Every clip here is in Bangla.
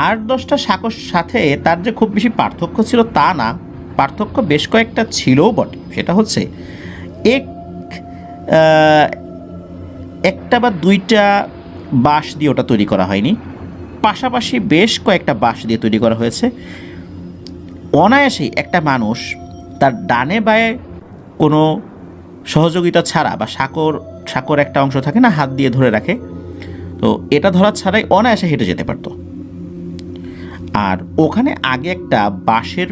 8-10টা সাঁকোর সাথে তার যে খুব বেশি পার্থক্য ছিল তা না, পার্থক্য বেশ কয়েকটা ছিলও বটে। সেটা হচ্ছে এক একটা বা দুইটা বাঁশ দিয়ে ওটা তৈরি করা হয়নি, পাশাপাশি বেশ কয়েকটা বাঁশ দিয়ে তৈরি করা হয়েছে। অনায়াসেই একটা মানুষ তার ডানে বায়ে কোনো সহযোগিতা ছাড়া, বা সাঁকোর একটা অংশ থাকে না হাত দিয়ে ধরে রাখে, তো এটা ধরা ছাড়াই অনায়াসে হেঁটে যেতে পারত। আর ওখানে আগে একটা বাঁশের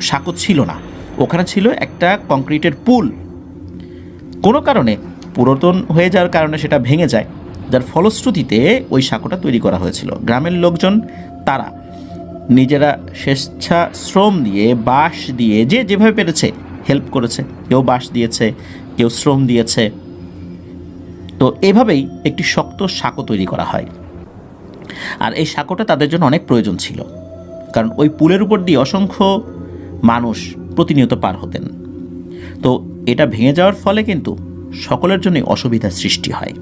সাঁকো ছিল না, ওখানে ছিল একটা কংক্রিটের পুল। কোনো কারণে পুরাতন হয়ে যাওয়ার কারণে সেটা ভেঙে যায়, যার ফলশ্রুতিতে ওই সাঁকোটা তৈরি করা হয়েছিল। গ্রামের লোকজন তারা নিজেরা স্বেচ্ছাশ্রম দিয়ে, বাঁশ দিয়ে, যে যেভাবে পেরেছে হেল্প করেছে। কেউ বাঁশ দিয়েছে, কেউ শ্রম দিয়েছে। তো এভাবেই একটি শক্ত সাঁকো তৈরি করা হয়। আর এই সাঁকোটা তাদের জন্য অনেক প্রয়োজন ছিল, কারণ ওই পুলের উপর দিয়ে অসংখ্য মানুষ প্রতিনিয়ত পার হতেন। তো এটা ভেঙে যাওয়ার ফলে কিন্তু সকলের জন্যই অসুবিধার সৃষ্টি হয়।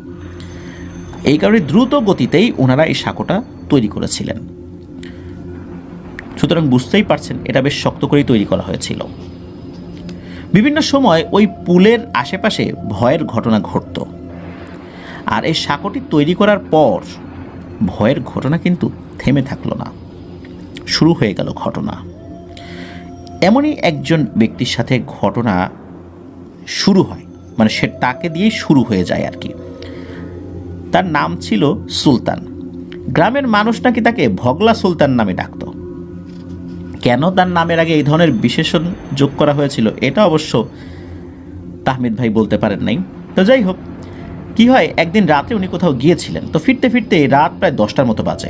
এই কারণে দ্রুত গতিতেই ওনারা এই সাঁকোটা তৈরি করেছিলেন। সুতরাং বুঝতেই পারছেন এটা বেশ শক্ত করেই তৈরি করা হয়েছিল। বিভিন্ন সময় ওই পুলের আশেপাশে ভয়ের ঘটনা ঘটত। আর এই সাঁকোটি তৈরি করার পর ভয়ের ঘটনা কিন্তু থেমে থাকলো না, শুরু হয়ে গেল ঘটনা। এমনই একজন ব্যক্তির সাথে ঘটনা শুরু হয়, মানে সে তাকে দিয়েই শুরু হয়ে যায় আর কি। তার নাম ছিল সুলতান। গ্রামের মানুষ নাকি তাকে ভগলা সুলতান নামে ডাকত। কেন তার নামের আগে এই ধরনের বিশেষণ যোগ করা হয়েছিল এটা অবশ্য তাহমিদ ভাই বলতে পারেন নাই। তো যাই হোক, কি হয়, একদিন রাতে উনি কোথাও গিয়েছিলেন। তো ফিরতে ফিরতে রাত প্রায় 10টার মতো বাজে।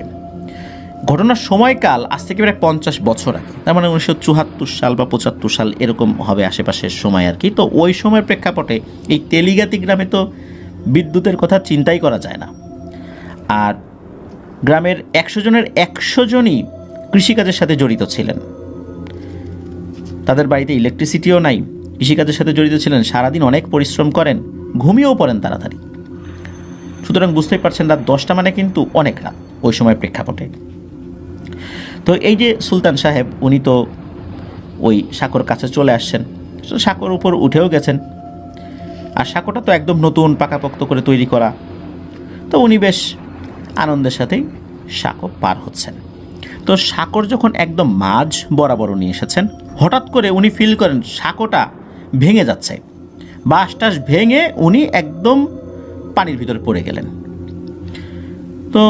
ঘটনার সময়কাল আজ থেকে প্রায় 50 বছর আগে, তার মানে 1974 সাল বা 75 সাল এরকম হবে আশেপাশের সময় আর কি। তো ওই সময়ের প্রেক্ষাপটে এই তেলিগাতি গ্রামে তো বিদ্যুতের কথা চিন্তাই করা যায় না। আর গ্রামের 100 জনের 100 জনই কৃষিকাজের সাথে জড়িত ছিলেন। তাদের বাড়িতে ইলেকট্রিসিটিও নাই, কৃষিকাজের সাথে জড়িত ছিলেন, সারাদিন অনেক পরিশ্রম করেন, ঘুমিয়েও পড়েন তাড়াতাড়ি। সুতরাং বুঝতেই পারছেন রাত 10টা মানে কিন্তু অনেক রাত ওই সময়ের প্রেক্ষাপটে। তো এই যে সুলতান সাহেব, উনি তো ওই সাঁকোর কাছে চলে আসছেন, সাঁকোর উপর উঠেও গেছেন। আর সাঁকোটা তো একদম নতুন পাকাপোক্ত করে তৈরি করা। তো উনি বেশ আনন্দের সাথেই সাঁকো পার হচ্ছেন। তো সাঁকোর যখন একদম মাঝ বরাবর উনি এসেছেন, হঠাৎ করে উনি ফিল করেন সাঁকোটা ভেঙে যাচ্ছে। বাঁশটাস ভেঙে উনি একদম পানির ভিতরে পড়ে গেলেন। তো